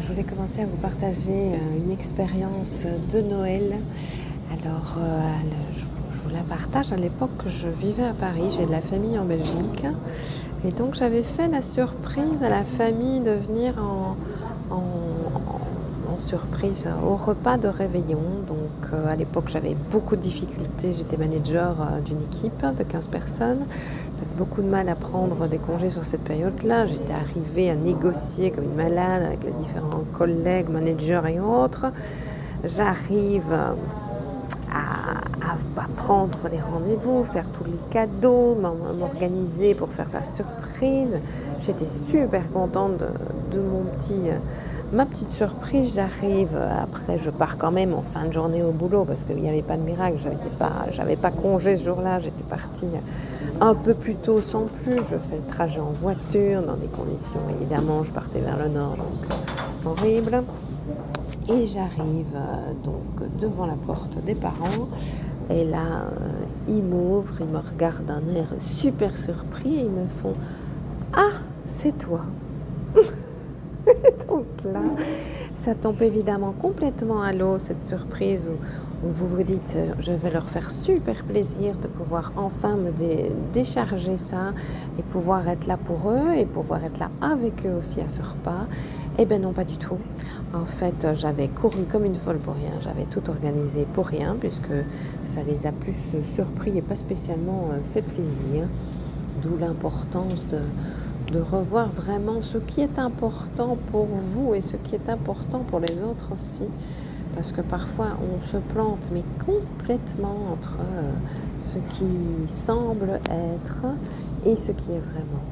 je voulais commencer à vous partager une expérience de Noël. Alors, je vous la partage. À l'époque, je vivais à Paris, j'ai de la famille en Belgique. Et donc, j'avais fait la surprise à la famille de venir en surprise au repas de réveillon. Donc, à l'époque, j'avais beaucoup de difficultés. J'étais manager d'une équipe de 15 personnes. J'avais beaucoup de mal à prendre des congés sur cette période-là. J'étais arrivée à négocier comme une malade avec les différents collègues, managers et autres. J'arrive à prendre les rendez-vous, faire tous les cadeaux, m'organiser pour faire sa surprise. J'étais super contente de ma petite surprise. J'arrive, après je pars quand même en fin de journée au boulot parce qu'il n'y avait pas de miracle, j'avais pas congé ce jour-là, j'étais partie un peu plus tôt sans plus. Je fais le trajet en voiture dans des conditions, évidemment, je partais vers le nord, donc horrible. Et j'arrive donc devant la porte des parents. Et là, ils m'ouvrent, ils me regardent d'un air super surpris et ils me font « Ah, c'est toi !» Donc là, ça tombe évidemment complètement à l'eau, cette surprise où vous vous dites je vais leur faire super plaisir de pouvoir enfin me décharger ça et pouvoir être là pour eux et pouvoir être là avec eux aussi à ce repas. Eh bien non, pas du tout. En fait, j'avais couru comme une folle pour rien, j'avais tout organisé pour rien puisque ça les a plus surpris et pas spécialement fait plaisir. D'où l'importance de revoir vraiment ce qui est important pour vous et ce qui est important pour les autres aussi. Parce que parfois, on se plante, mais complètement entre ce qui semble être et ce qui est vraiment.